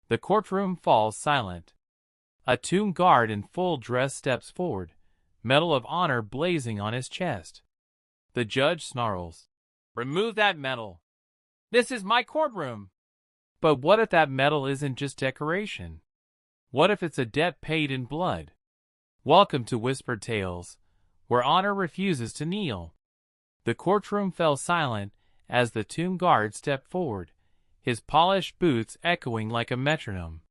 The courtroom falls silent. A tomb guard in full dress steps forward, Medal of Honor blazing on his chest. The judge snarls, "Remove that medal. This is my courtroom." But what if that medal isn't just decoration? What if it's a debt paid in blood? Welcome to Whispered Tales, where honor refuses to kneel. The courtroom fell silent as the tomb guard stepped forward, his polished boots echoing like a metronome.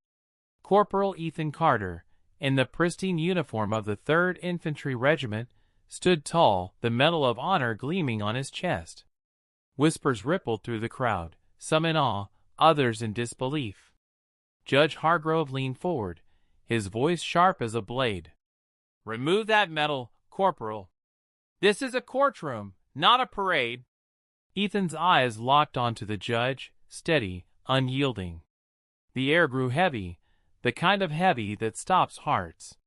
Corporal Ethan Carter, in the pristine uniform of the 3rd Infantry Regiment, stood tall, the Medal of Honor gleaming on his chest. Whispers rippled through the crowd, some in awe, others in disbelief. Judge Hargrove leaned forward, his voice sharp as a blade. "Remove that medal, Corporal. This is a courtroom, not a parade." Ethan's eyes locked onto the judge, steady, unyielding. The air grew heavy, the kind of heavy that stops hearts.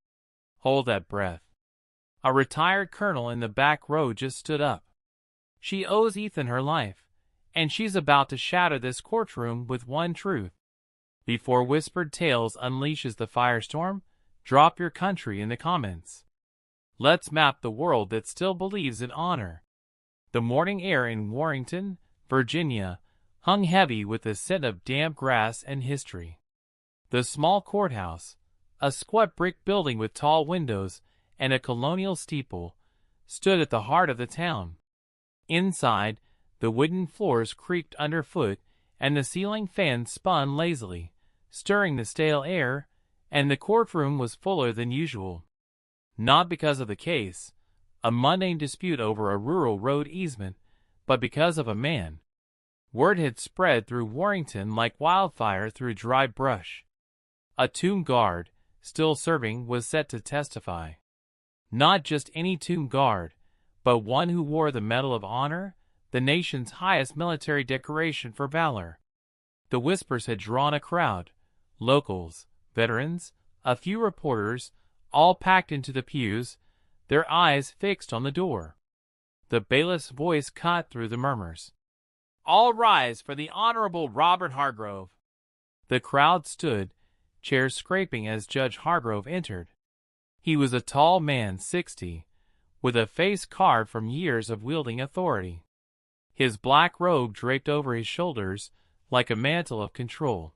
"Hold that breath." A retired colonel in the back row just stood up. "She owes Ethan her life, and she's about to shatter this courtroom with one truth. Before Whispered Tales unleashes the firestorm, drop your country in the comments. Let's map the world that still believes in honor." The morning air in Warrenton, Virginia, hung heavy with the scent of damp grass and history. The small courthouse, a squat brick building with tall windows and a colonial steeple, stood at the heart of the town. Inside, the wooden floors creaked underfoot and the ceiling fans spun lazily, stirring the stale air, and the courtroom was fuller than usual. Not because of the case, a mundane dispute over a rural road easement, but because of a man. Word had spread through Warrenton like wildfire through dry brush. A tomb guard, still serving, was set to testify. Not just any tomb guard, but one who wore the Medal of Honor, the nation's highest military decoration for valor. The whispers had drawn a crowd, locals, veterans, a few reporters, all packed into the pews, their eyes fixed on the door. The bailiff's voice cut through the murmurs. "All rise for the Honorable Robert Hargrove." The crowd stood, chairs scraping as Judge Hargrove entered. He was a tall man, 60, with a face carved from years of wielding authority. His black robe draped over his shoulders like a mantle of control,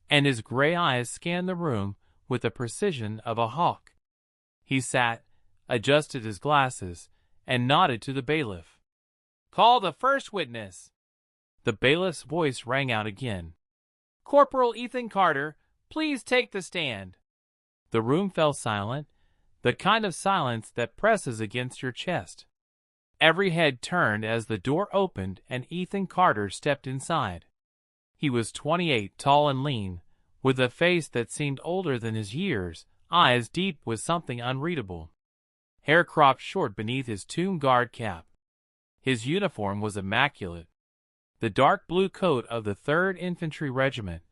and his gray eyes scanned the room with the precision of a hawk. He sat, adjusted his glasses, and nodded to the bailiff. "Call the first witness." The bailiff's voice rang out again. "Corporal Ethan Carter, please take the stand." The room fell silent, the kind of silence that presses against your chest. Every head turned as the door opened and Ethan Carter stepped inside. He was 28, tall and lean, with a face that seemed older than his years, eyes deep with something unreadable. Hair cropped short beneath his tomb guard cap. His uniform was immaculate. The dark blue coat of the 3rd Infantry Regiment,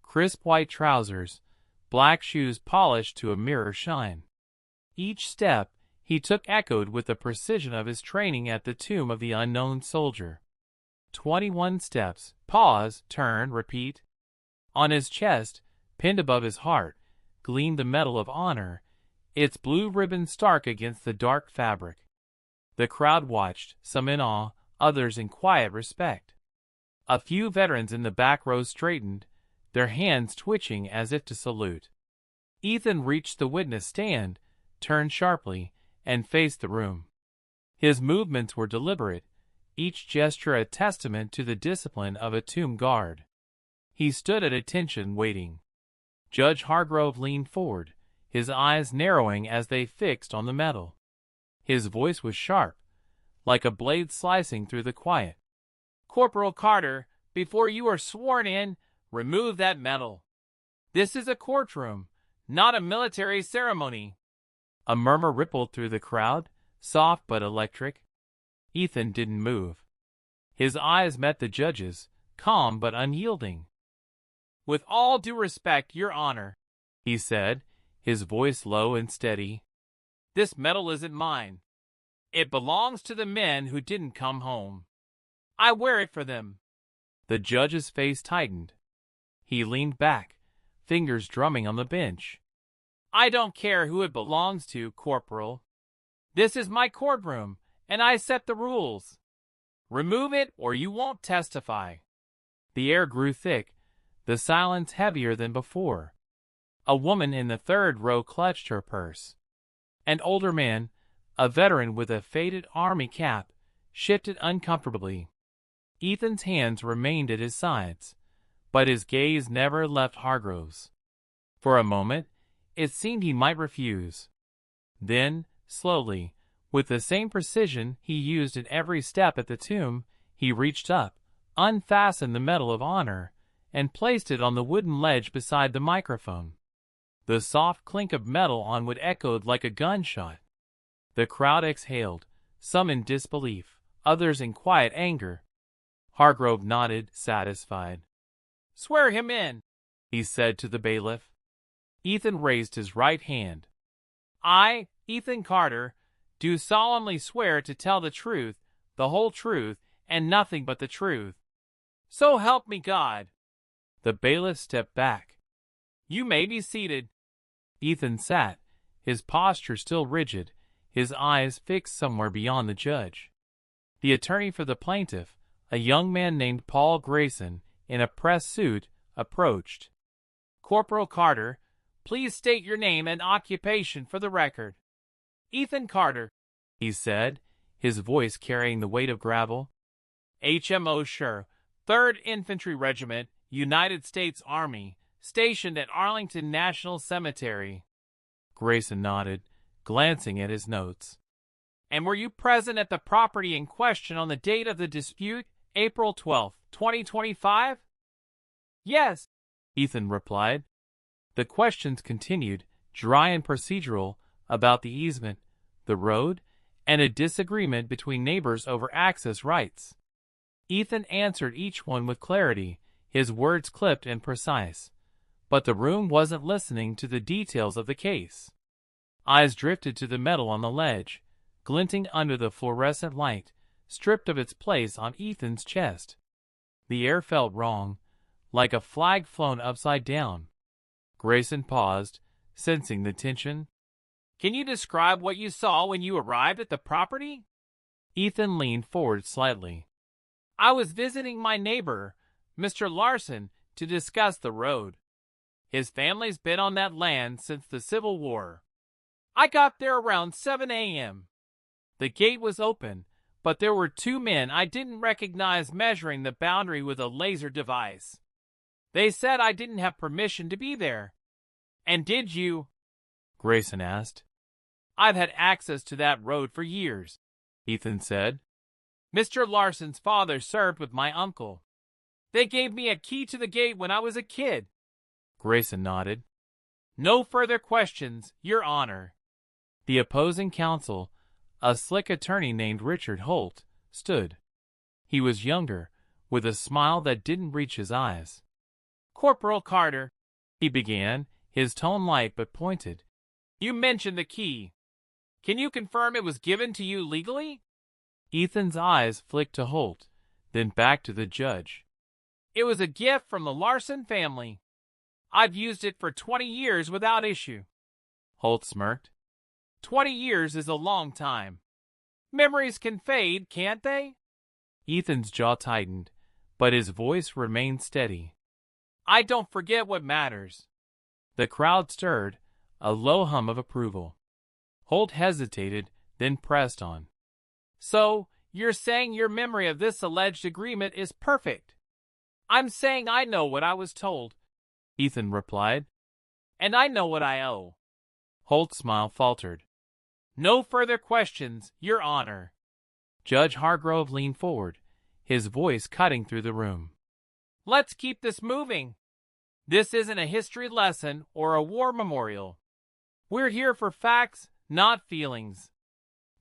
crisp white trousers, black shoes polished to a mirror shine. Each step he took echoed with the precision of his training at the tomb of the unknown soldier. 21 steps, pause, turn, repeat. On his chest, pinned above his heart, gleamed the Medal of Honor, its blue ribbon stark against the dark fabric. The crowd watched, some in awe, others in quiet respect. A few veterans in the back row straightened, their hands twitching as if to salute. Ethan reached the witness stand, turned sharply, and faced the room. His movements were deliberate, each gesture a testament to the discipline of a tomb guard. He stood at attention, waiting. Judge Hargrove leaned forward, his eyes narrowing as they fixed on the medal. His voice was sharp, like a blade slicing through the quiet. "Corporal Carter, before you are sworn in, remove that medal. This is a courtroom, not a military ceremony." A murmur rippled through the crowd, soft but electric. Ethan didn't move. His eyes met the judge's, calm but unyielding. "With all due respect, Your Honor," he said, his voice low and steady, "this medal isn't mine. It belongs to the men who didn't come home. I wear it for them." The judge's face tightened. He leaned back, fingers drumming on the bench. "I don't care who it belongs to, Corporal. This is my courtroom, and I set the rules. Remove it or you won't testify." The air grew thick, the silence heavier than before. A woman in the third row clutched her purse. An older man, a veteran with a faded army cap, shifted uncomfortably. Ethan's hands remained at his sides, but his gaze never left Hargrove's. For a moment, it seemed he might refuse. Then, slowly, with the same precision he used at every step at the tomb, he reached up, unfastened the Medal of Honor, and placed it on the wooden ledge beside the microphone. The soft clink of metal on wood echoed like a gunshot. The crowd exhaled, some in disbelief, others in quiet anger. Hargrove nodded, satisfied. "Swear him in," he said to the bailiff. Ethan raised his right hand. "I, Ethan Carter, do solemnly swear to tell the truth, the whole truth, and nothing but the truth. So help me God." The bailiff stepped back. "You may be seated." Ethan sat, his posture still rigid, his eyes fixed somewhere beyond the judge. The attorney for the plaintiff, a young man named Paul Grayson, in a press suit, approached. "Corporal Carter, please state your name and occupation for the record." "Ethan Carter," he said, his voice carrying the weight of gravel. "HMO Sure, 3rd Infantry Regiment, United States Army, stationed at Arlington National Cemetery." Grayson nodded, glancing at his notes. "And were you present at the property in question on the date of the dispute, April 12, 2025? "Yes," Ethan replied. The questions continued, dry and procedural, about the easement, the road, and a disagreement between neighbors over access rights. Ethan answered each one with clarity, his words clipped and precise. But the room wasn't listening to the details of the case. Eyes drifted to the metal on the ledge, glinting under the fluorescent light, stripped of its place on Ethan's chest. The air felt wrong, like a flag flown upside down. Grayson paused, sensing the tension. "Can you describe what you saw when you arrived at the property?" Ethan leaned forward slightly. "I was visiting my neighbor, Mr. Larson, to discuss the road. His family's been on that land since the Civil War. I got there around 7 a.m. The gate was open, but there were 2 men I didn't recognize measuring the boundary with a laser device. They said I didn't have permission to be there." "And did you?" Grayson asked. "I've had access to that road for years," Ethan said. "Mr. Larson's father served with my uncle. They gave me a key to the gate when I was a kid." Grayson nodded. "No further questions, Your Honor." The opposing counsel, a slick attorney named Richard Holt, stood. He was younger, with a smile that didn't reach his eyes. "Corporal Carter," he began, his tone light but pointed. "You mentioned the key. Can you confirm it was given to you legally?" Ethan's eyes flicked to Holt, then back to the judge. "It was a gift from the Larson family. I've used it for 20 years without issue." Holt smirked. 20 years is a long time. Memories can fade, can't they?" Ethan's jaw tightened, but his voice remained steady. "I don't forget what matters." The crowd stirred, a low hum of approval. Holt hesitated, then pressed on. "So, you're saying your memory of this alleged agreement is perfect?" "I'm saying I know what I was told," Ethan replied. "And I know what I owe." Holt's smile faltered. "No further questions, Your Honor." Judge Hargrove leaned forward, his voice cutting through the room. "Let's keep this moving. This isn't a history lesson or a war memorial. We're here for facts, not feelings."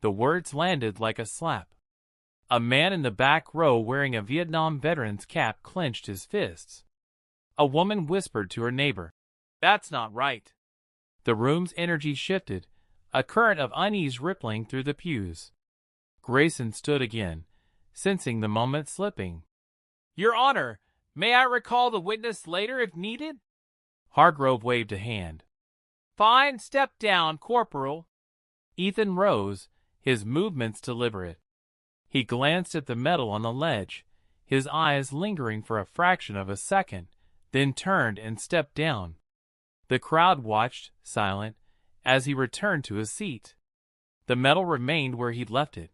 The words landed like a slap. A man in the back row wearing a Vietnam veteran's cap clenched his fists. A woman whispered to her neighbor, "That's not right." The room's energy shifted, a current of unease rippling through the pews. Grayson stood again, sensing the moment slipping. "Your Honor, may I recall the witness later if needed?" Hargrove waved a hand. Fine, step down, Corporal. Ethan rose, his movements deliberate. He glanced at the medal on the ledge, his eyes lingering for a fraction of a second, then turned and stepped down. The crowd watched, silent, as he returned to his seat. The medal remained where he'd left it.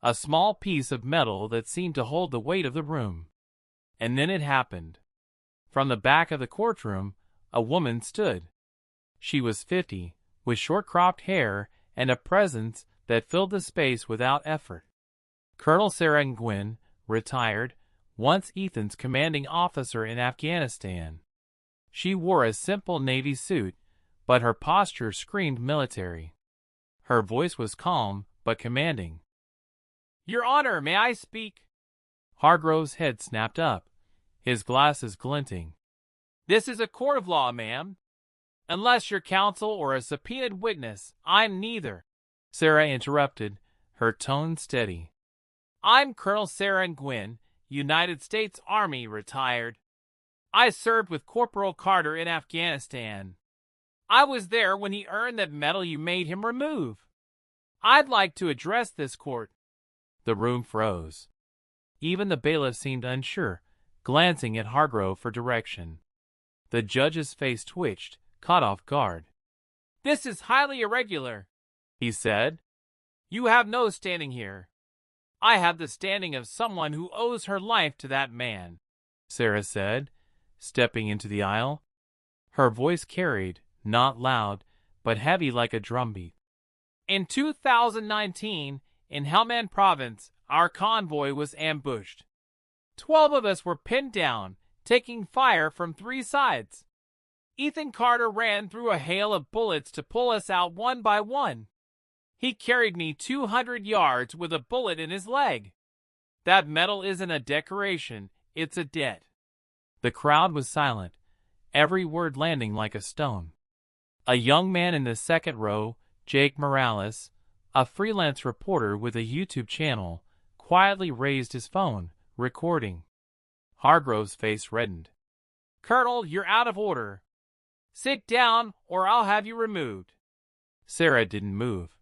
A small piece of metal that seemed to hold the weight of the room. And then it happened. From the back of the courtroom, a woman stood. She was 50, with short-cropped hair and a presence that filled the space without effort. Colonel Sarah Nguyen, retired, once Ethan's commanding officer in Afghanistan. She wore a simple navy suit, but her posture screamed military. Her voice was calm but commanding. Your Honor, may I speak? Hargrove's head snapped up, his glasses glinting. This is a court of law, ma'am. Unless you're counsel or a subpoenaed witness, I'm neither. Sarah interrupted, her tone steady. I'm Colonel Sarah Nguyen, United States Army, retired. I served with Corporal Carter in Afghanistan. I was there when he earned that medal you made him remove. I'd like to address this court. The room froze. Even the bailiff seemed unsure, glancing at Hargrove for direction. The judge's face twitched, caught off guard. This is highly irregular, he said. You have no standing here. I have the standing of someone who owes her life to that man, Sarah said, stepping into the aisle. Her voice carried, not loud, but heavy like a drumbeat. In 2019, in Helmand Province, our convoy was ambushed. 12 of us were pinned down, taking fire from 3 sides. Ethan Carter ran through a hail of bullets to pull us out one by one. He carried me 200 yards with a bullet in his leg. That medal isn't a decoration, it's a debt. The crowd was silent, every word landing like a stone. A young man in the second row, Jake Morales, a freelance reporter with a YouTube channel, quietly raised his phone, recording. Hargrove's face reddened. Colonel, you're out of order. Sit down or I'll have you removed. Sarah didn't move.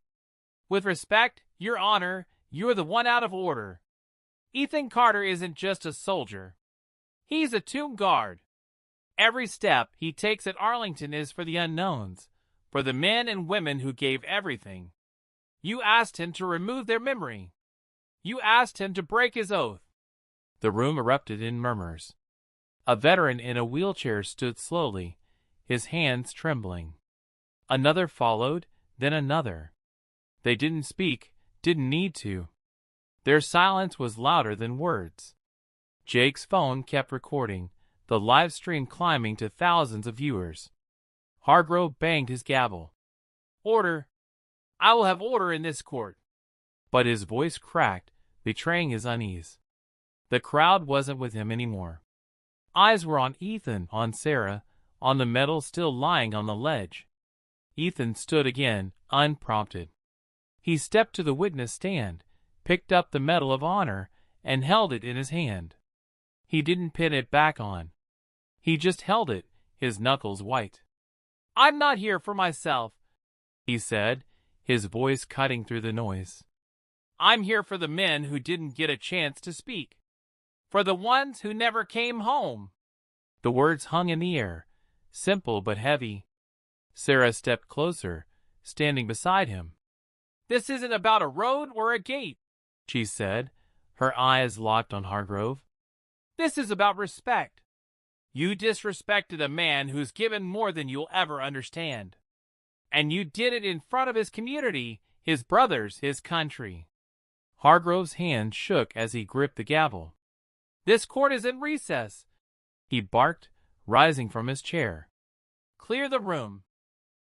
With respect, Your Honor, you're the one out of order. Ethan Carter isn't just a soldier. He's a tomb guard. Every step he takes at Arlington is for the unknowns, for the men and women who gave everything. You asked him to remove their memory. You asked him to break his oath. The room erupted in murmurs. A veteran in a wheelchair stood slowly, his hands trembling. Another followed, then another. They didn't speak, didn't need to. Their silence was louder than words. Jake's phone kept recording, the live stream climbing to thousands of viewers. Hargrove banged his gavel. Order! I will have order in this court. But his voice cracked, betraying his unease. The crowd wasn't with him anymore. Eyes were on Ethan, on Sarah, on the medal still lying on the ledge. Ethan stood again, unprompted. He stepped to the witness stand, picked up the Medal of Honor, and held it in his hand. He didn't pin it back on. He just held it, his knuckles white. I'm not here for myself, he said, his voice cutting through the noise. I'm here for the men who didn't get a chance to speak. For the ones who never came home. The words hung in the air, simple but heavy. Sarah stepped closer, standing beside him. This isn't about a road or a gate, she said, her eyes locked on Hargrove. This is about respect. You disrespected a man who's given more than you'll ever understand. And you did it in front of his community, his brothers, his country. Hargrove's hand shook as he gripped the gavel. This court is in recess, he barked, rising from his chair. Clear the room.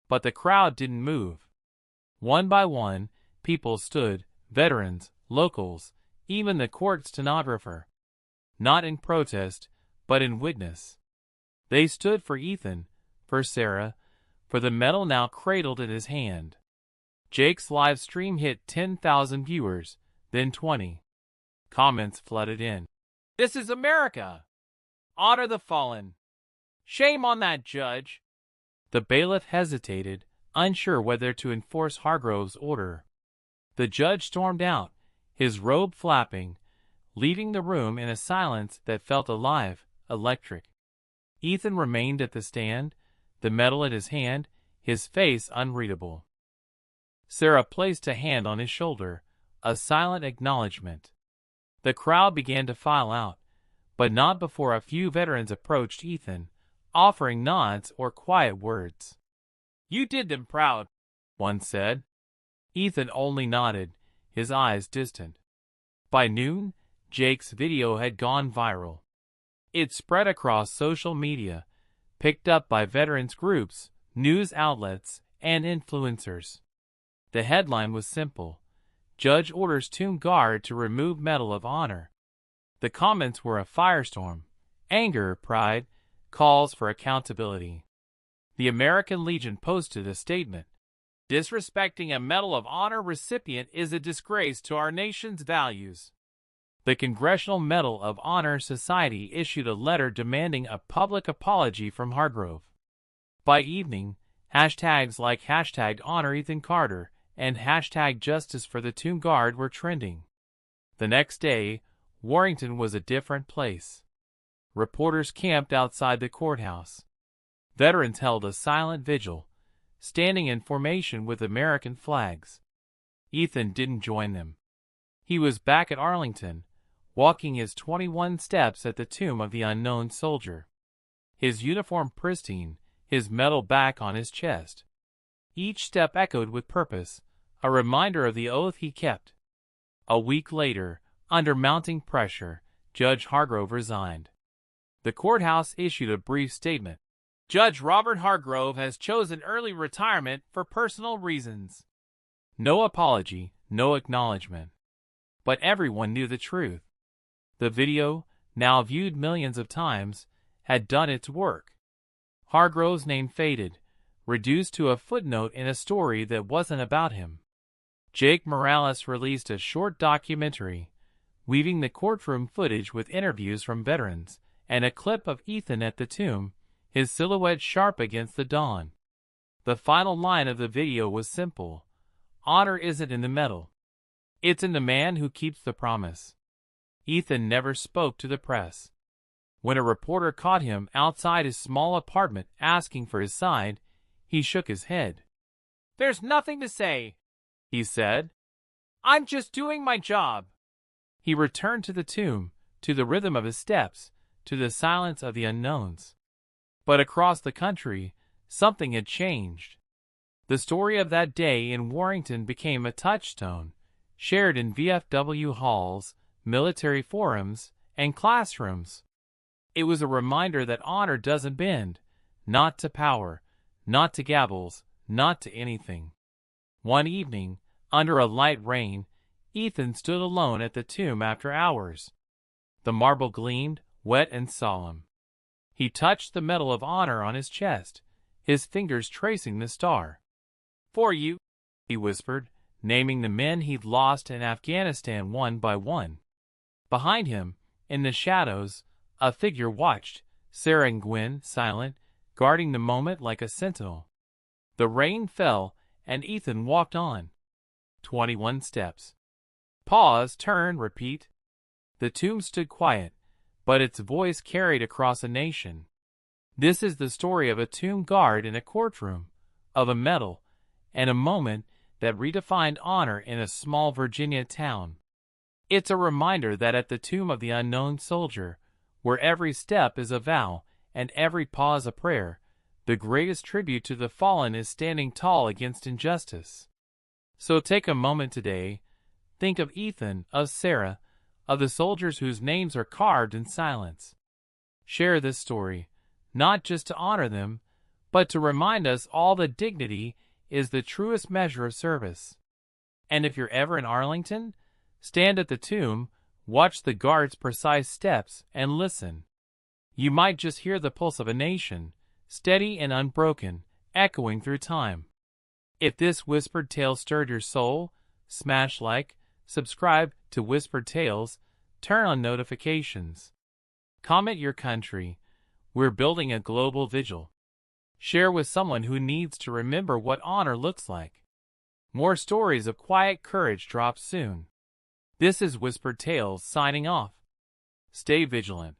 But the crowd didn't move. One by one, people stood, veterans, locals, even the court stenographer. Not in protest, but in witness. They stood for Ethan, for Sarah, for the medal now cradled in his hand. Jake's live stream hit 10,000 viewers, then 20. Comments flooded in. This is America. Honor the fallen. Shame on that judge. The bailiff hesitated, unsure whether to enforce Hargrove's order. The judge stormed out, his robe flapping, leaving the room in a silence that felt alive, electric. Ethan remained at the stand, the medal in his hand, his face unreadable. Sarah placed a hand on his shoulder, a silent acknowledgement. The crowd began to file out, but not before a few veterans approached Ethan, offering nods or quiet words. "You did them proud," one said. Ethan only nodded, his eyes distant. By noon, Jake's video had gone viral. It spread across social media, picked up by veterans groups, news outlets, and influencers. The headline was simple: Judge orders tomb guard to remove Medal of Honor. The comments were a firestorm: anger, pride, calls for accountability. The American Legion posted a statement: "Disrespecting a Medal of Honor recipient is a disgrace to our nation's values." The Congressional Medal of Honor Society issued a letter demanding a public apology from Hargrove. By evening, hashtags like #Honor Ethan Carter and #Justice for the Tomb Guard were trending. The next day, Warrington was a different place. Reporters camped outside the courthouse. Veterans held a silent vigil, standing in formation with American flags. Ethan didn't join them. He was back at Arlington, walking his 21 steps at the tomb of the unknown soldier. His uniform pristine, his medal back on his chest. Each step echoed with purpose, a reminder of the oath he kept. A week later, under mounting pressure, Judge Hargrove resigned. The courthouse issued a brief statement: "Judge Robert Hargrove has chosen early retirement for personal reasons." No apology, no acknowledgement. But everyone knew the truth. The video, now viewed millions of times, had done its work. Hargrove's name faded, reduced to a footnote in a story that wasn't about him. Jake Morales released a short documentary, weaving the courtroom footage with interviews from veterans, and a clip of Ethan at the tomb, his silhouette sharp against the dawn. The final line of the video was simple: "Honor isn't in the medal. It's in the man who keeps the promise." Ethan never spoke to the press. When a reporter caught him outside his small apartment asking for his side, he shook his head. "There's nothing to say," he said. "I'm just doing my job." He returned to the tomb, to the rhythm of his steps, to the silence of the unknowns. But across the country, something had changed. The story of that day in Warrington became a touchstone, shared in VFW halls, military forums, and classrooms. It was a reminder that honor doesn't bend, not to power, not to gavels, not to anything. One evening, under a light rain, Ethan stood alone at the tomb after hours. The marble gleamed, wet and solemn. He touched the Medal of Honor on his chest, his fingers tracing the star. "For you," he whispered, naming the men he'd lost in Afghanistan one by one. Behind him, in the shadows, a figure watched, Sarah and Gwen, silent, guarding the moment like a sentinel. The rain fell, and Ethan walked on. 21 steps. Pause, turn, repeat. The tomb stood quiet, but its voice carried across a nation. This is the story of a tomb guard in a courtroom, of a medal, and a moment that redefined honor in a small Virginia town. It's a reminder that at the tomb of the unknown soldier, where every step is a vow and every pause a prayer, the greatest tribute to the fallen is standing tall against injustice. So take a moment today, think of Ethan, of Sarah, of the soldiers whose names are carved in silence. Share this story, not just to honor them, but to remind us all that dignity is the truest measure of service. And if you're ever in Arlington, stand at the tomb, watch the guard's precise steps, and listen. You might just hear the pulse of a nation, steady and unbroken, echoing through time. If this whispered tale stirred your soul, smash like, subscribe to Whispered Tales, turn on notifications. Comment your country, We're building a global vigil. Share with someone who needs to remember what honor looks like. More stories of quiet courage drop soon. This is Whispered Tales signing off. Stay vigilant.